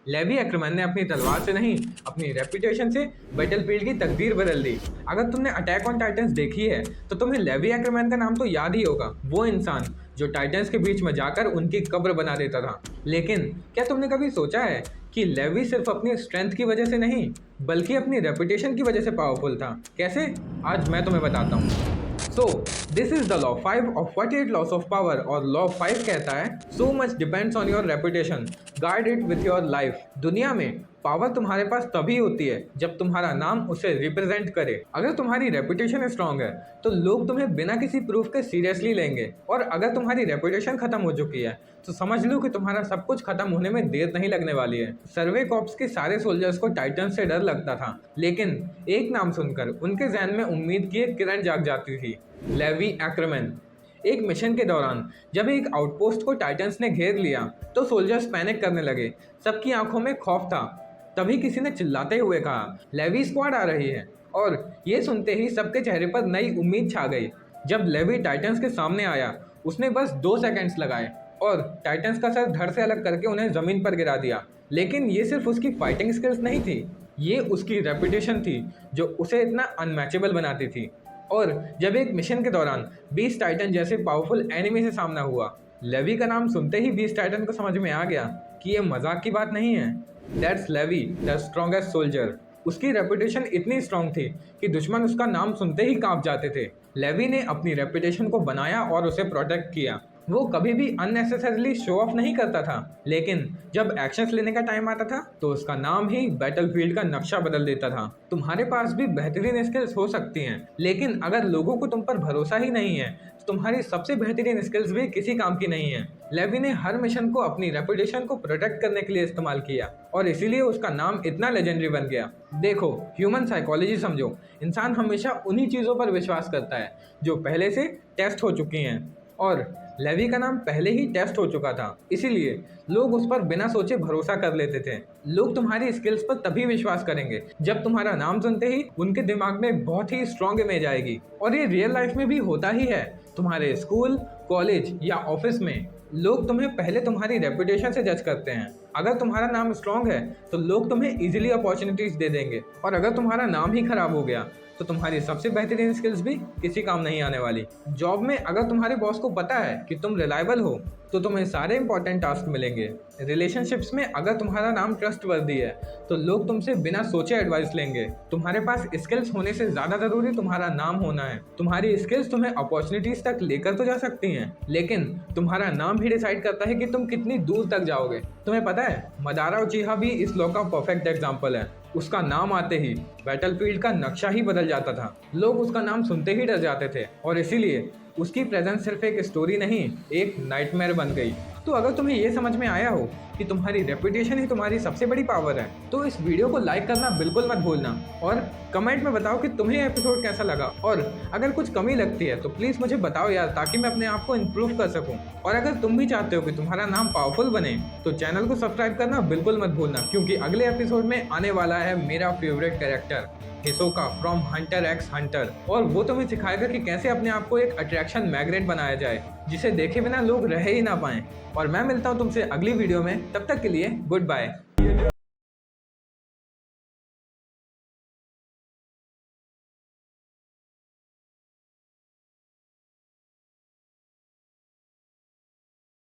Levy एक्रमैन ने अपनी तलवार से नहीं, अपनी रेपुटेशन से बैटलफील्ड की तकदीर बदल दी। अगर तुमने अटैक ऑन टाइटंस देखी है तो तुम्हें लेवी एक्रमैन का नाम तो याद ही होगा, वो इंसान जो टाइटंस के बीच में जाकर उनकी कब्र बना देता था। लेकिन क्या तुमने कभी सोचा है कि लेवी सिर्फ अपनी स्ट्रेंथ की वजह से नहीं, बल्कि अपनी रेपुटेशन की वजह से पावरफुल था? कैसे? आज मैं तुम्हें बताता हूँ। So this is the law 5 of 48 loss of power, और लॉ 5 कहता है so much depends on your reputation, guard it with your life. दुनिया में पावर तुम्हारे पास तभी होती है जब तुम्हारा नाम उसे रिप्रेजेंट करे। अगर तुम्हारी रेपुटेशन स्ट्रांग है तो लोग तुम्हें बिना किसी प्रूफ के सीरियसली लेंगे, और अगर तुम्हारी रेपुटेशन खत्म हो चुकी है तो समझ लो कि तुम्हारा सब कुछ खत्म होने में देर नहीं लगने वाली है। सर्वे कॉर्प्स के सारे सोल्जर्स को टाइटन से डर लगता था, लेकिन एक नाम सुनकर उनके जहन में उम्मीद की एक किरण जाग जाती थी, लेवी एक्रमैन। एक मिशन के दौरान जब एक आउटपोस्ट को टाइटंस ने घेर लिया तो सोल्जर्स पैनिक करने लगे, सबकी आंखों में खौफ था। तभी किसी ने चिल्लाते हुए कहा, लेवी स्क्वाड आ रही है, और ये सुनते ही सबके चेहरे पर नई उम्मीद छा गई। जब लेवी टाइटंस के सामने आया उसने बस 2 सेकंड्स लगाए और टाइटंस का सर धड़ से अलग करके उन्हें ज़मीन पर गिरा दिया। लेकिन ये सिर्फ उसकी फाइटिंग स्किल्स नहीं थी, ये उसकी रेपुटेशन थी जो उसे इतना अनमैचेबल बनाती थी। और जब एक मिशन के दौरान 20 टाइटन जैसे पावरफुल एनिमी से सामना हुआ, लेवी का नाम सुनते ही 20 टाइटन को समझ में आ गया कि ये मजाक की बात नहीं है। That's Levi, the strongest soldier. उसकी रेपुटेशन इतनी स्ट्रांग थी कि दुश्मन उसका नाम सुनते ही कांप जाते थे। लेवी ने अपनी रेपुटेशन को बनाया और उसे प्रोटेक्ट किया। वो कभी भी अननेसेसरीली शो ऑफ नहीं करता था, लेकिन जब एक्शंस लेने का टाइम आता था तो उसका नाम ही बैटलफील्ड का नक्शा बदल देता था। तुम्हारे पास भी बेहतरीन स्किल्स हो सकती हैं, लेकिन अगर लोगों को तुम पर भरोसा ही नहीं है तो तुम्हारी सबसे बेहतरीन स्किल्स भी किसी काम की नहीं है। लेवी ने हर मिशन को अपनी रेपुटेशन को प्रोटेक्ट करने के लिए इस्तेमाल किया, और इसीलिए उसका नाम इतना लेजेंडरी बन गया। देखो, ह्यूमन साइकोलॉजी समझो। इंसान हमेशा उन्हीं चीज़ों पर विश्वास करता है जो पहले से टेस्ट हो चुकी हैं, और लेवी का नाम पहले ही टेस्ट हो चुका था, इसीलिए लोग उस पर बिना सोचे भरोसा कर लेते थे। लोग तुम्हारी स्किल्स पर तभी विश्वास करेंगे जब तुम्हारा नाम सुनते ही उनके दिमाग में बहुत ही स्ट्रॉन्ग इमेज आएगी, और ये रियल लाइफ में भी होता ही है। तुम्हारे स्कूल, कॉलेज या ऑफिस में लोग तुम्हें पहले तुम्हारी रेपुटेशन से जज करते हैं। अगर तुम्हारा नाम स्ट्रॉन्ग है तो लोग तुम्हें इजीली अपॉर्चुनिटीज दे देंगे, और अगर तुम्हारा नाम ही खराब हो गया तो तुम्हारी सबसे बेहतरीन स्किल्स भी किसी काम नहीं आने वाली। जॉब में अगर तुम्हारे बॉस को पता है कि तुम रिलायबल हो तो तुम्हें सारे इंपॉर्टेंट टास्क मिलेंगे। रिलेशनशिप्स में अगर तुम्हारा नाम ट्रस्टवर्दी है तो लोग तुमसे बिना सोचे एडवाइस लेंगे। तुम्हारे पास स्किल्स होने से ज़्यादा ज़रूरी तुम्हारा नाम होना है। तुम्हारी स्किल्स तुम्हें अपॉर्चुनिटीज तक लेकर तो जा सकती हैं, लेकिन तुम्हारा नाम भी डिसाइड करता है कि तुम कितनी दूर तक जाओगे। तुम्हें पता है, मदारा उचिहा भी इस लॉ का परफेक्ट एग्जाम्पल है। उसका नाम आते ही बैटलफील्ड का नक्शा ही बदल जाता था। लोग उसका नाम सुनते ही डर जाते थे, और इसीलिए उसकी प्रेजेंस सिर्फ एक स्टोरी नहीं, एक नाइटमेयर बन गई। तो अगर तुम्हें ये समझ में आया हो कि तुम्हारी रेपुटेशन ही तुम्हारी सबसे बड़ी पावर है, तो इस वीडियो को लाइक करना बिल्कुल मत भूलना, और कमेंट में बताओ कि तुम्हें एपिसोड कैसा लगा। और अगर कुछ कमी लगती है तो प्लीज़ मुझे बताओ यार, ताकि मैं अपने आप को इम्प्रूव कर सकूं। और अगर तुम भी चाहते हो कि तुम्हारा नाम पावरफुल बने तो चैनल को सब्सक्राइब करना बिल्कुल मत भूलना, क्योंकि अगले एपिसोड में आने वाला है मेरा favourite character Hisoka from Hunter x Hunter, और वो तुम्हें सिखाएगा कि कैसे अपने आप को एक अट्रैक्शन मैग्नेट बनाया जाए जिसे देखे बिना लोग रह ही ना पाएं। और मैं मिलता हूँ तुमसे अगली वीडियो में, तब तक के लिए गुड बाय।